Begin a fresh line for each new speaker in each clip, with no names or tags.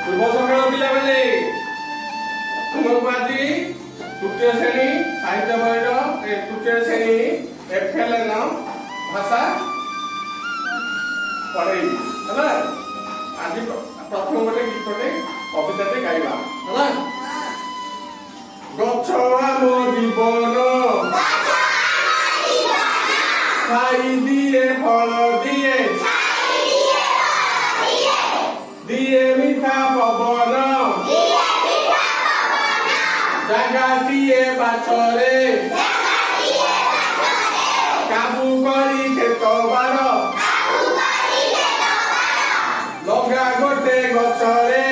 शुभ सकाळ पिलाମାନେ तुमको आज तृतीय श्रेणी साहित्य बहिर तृतीय श्रेणी एफएलएन भाषा पढ़ेई है आज प्रथम गोटे गीतटे कविताटे गाइबा है गछ आम जीवन खाई दिए फल दिए दिए मीठा पवन जगा दिए बाछरे काबू करी खेत बार लगा गोटे गछरे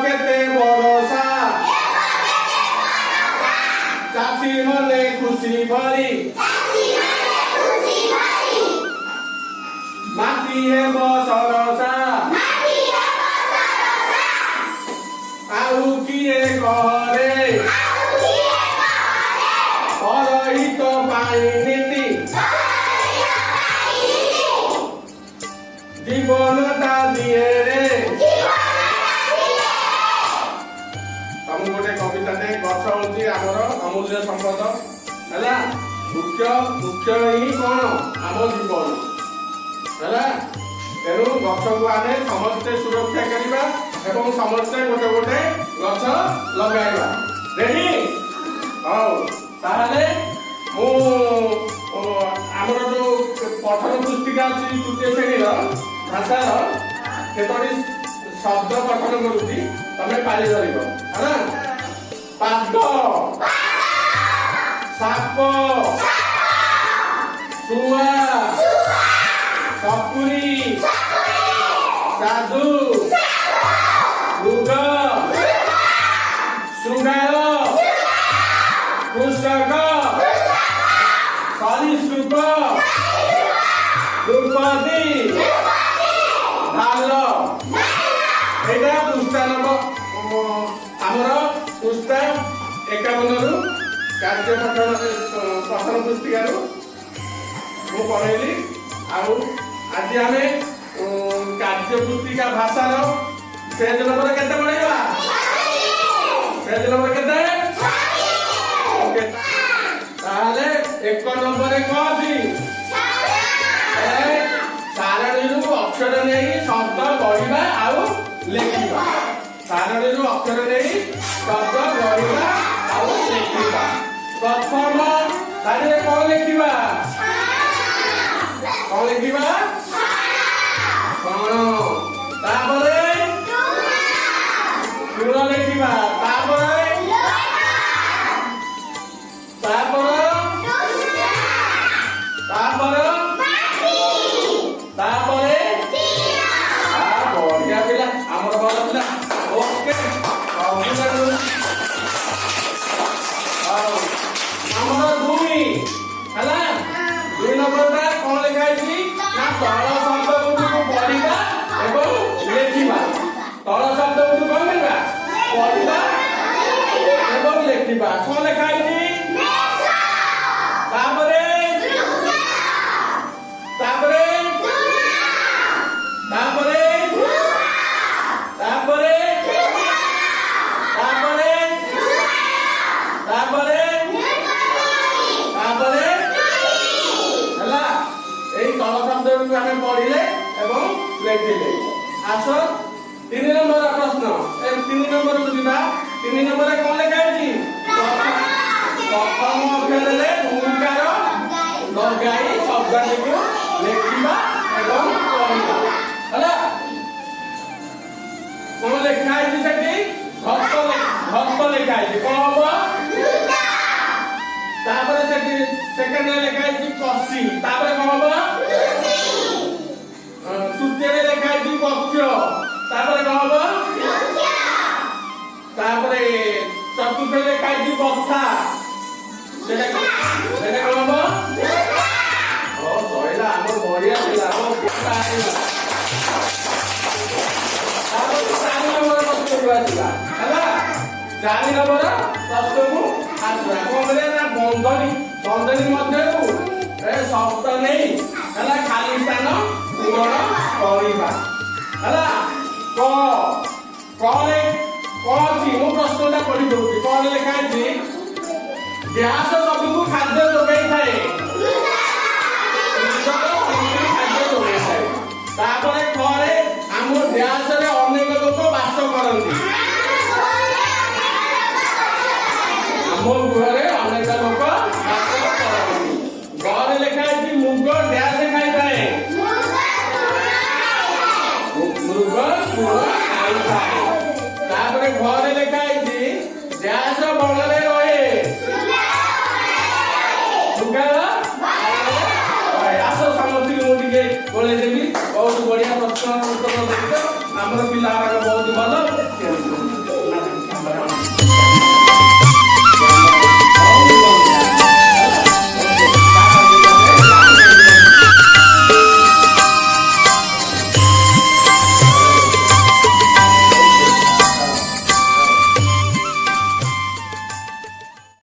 केते भरोसा चाषी मने खुशी भरी माटी हेब सरसा आउ किए कहरे परहित पाई नीति जीवनटा दिए रे तुम गोटे कविताटे गछ होची आमर अमूल्य संपद है मुख्य मुख्य ही कौन आम जीवन है तेणु गछ को आम समस्ते सुरक्षा करवा एवं समस्ते गोटे गोटे गछ लगाइबा रेडी हाउ ताहले मु आमर जो पठन पुस्तिका अछि तृतीय श्रेणी भाषार केतोटी शब्द पठन करूची तमे पाली धरिबो है पाद साप सुआ सपुरी साधु मृग सुगार कृषक सरीसृप द्रौपदी भाल एटा पुस्ता नंबर आमर पुस्ता 51 रु कार्य पठन पुस्तिका मु पढ़ेली आउ आज आमे कार्य पुस्तिका भाषार पेज नंबर केते पढ़ेबा पेज नंबर केते ओके ताले 1 नंबर कथि सारणीरू अक्षर नहीं शब्द गढ़िबा आउ लेखिबा सारणीरू अक्षर नहीं शब्द गढ़िबा आउ लेखिबा प्रथम तारे कोन लेखिबा कौन लिखिबा कौन तापरे चूड़ लिखिबा तापरे तापरे तापरे तापरे आ बढ़िया पिला हमर बड़ पिला ओके हमर भूमि हला 2 नंबर कौन लिखाई ना तल शब्द गुडी को पढ़िबा एवं लेखिबा तल शब्द गुडी कौन करबा पढ़िबा एवं लेखिबा कौन लिखाई तापरे तापरे तापरे तापरे तापरे तापरे तापरे हला এই তল শব্দগুলো আমি পড়িলে এবং লেখিলে আসো 3 নম্বর প্রশ্ন এই 3 নম্বর বুঝিবা 3 নম্বরে কোন লেখা আছে প্রথম অক্ষরে ভূমিকার লগাই শব্দটিকে লেখিবা এবং পড়িবা হলা কোন লেখা আছে সেটি ভক্ত লেখা আছে কোন হবে तापर सेकंड लेखा है कसी तापर कोन हो तृतीय लेखा है पक्ष तापर कोन हो तापर चतुर्थ लेखा है बथा सेटा कोन हो ओ सइला हमर बढ़िया पिला ओ केता आइला तापर 4 नंबर प्रश्न आइला हला 4 नंबर प्रश्न को आसरा कोन ना बंधनी मध्यरु ए शब्द नहीं हला खाली स्थान पूरण କରିବା ହେଲା କ କରେ କଛି ମୁଁ ପ୍ରଶ୍ନଟା ପଢି ଦଉଛି କଣ ଲେଖା ଅଛି ଗ୍ୟାସ ସବୁକୁ ଖାଦ୍ୟ ଯୋଗାଇଥାଏ ଖାଦ୍ୟ ଯୋଗାଇଥାଏ ତାପରେ ଘରେ ଆମ ଗ୍ୟାସରେ ଅନେକ ଲୋକ ବାସ କରନ୍ତି ଆମ ଗୃହରେ ଅନେକ ଲୋକ ବାସ କରନ୍ତି ଘରେ ଲେଖା ଅଛି ମୁଗ ଗ୍ୟାସ ଖାଇଥାଏ ମୃଗ ତୁଣ ଖାଇଥାଏ ତାପରେ ଘରେ ଲେଖା ହେଇଛି ଗ୍ୟାସ ବଣରେ ରହେ ଆସ ସମସ୍ତଙ୍କୁ ମୁଁ ଟିକେ ବୋଳେଇ ଦେବି ବହୁତ ବଢିଆ ପ୍ରଶ୍ନ ଉତ୍ତର ଦେବି ଆମର ପିଲାମାନଙ୍କ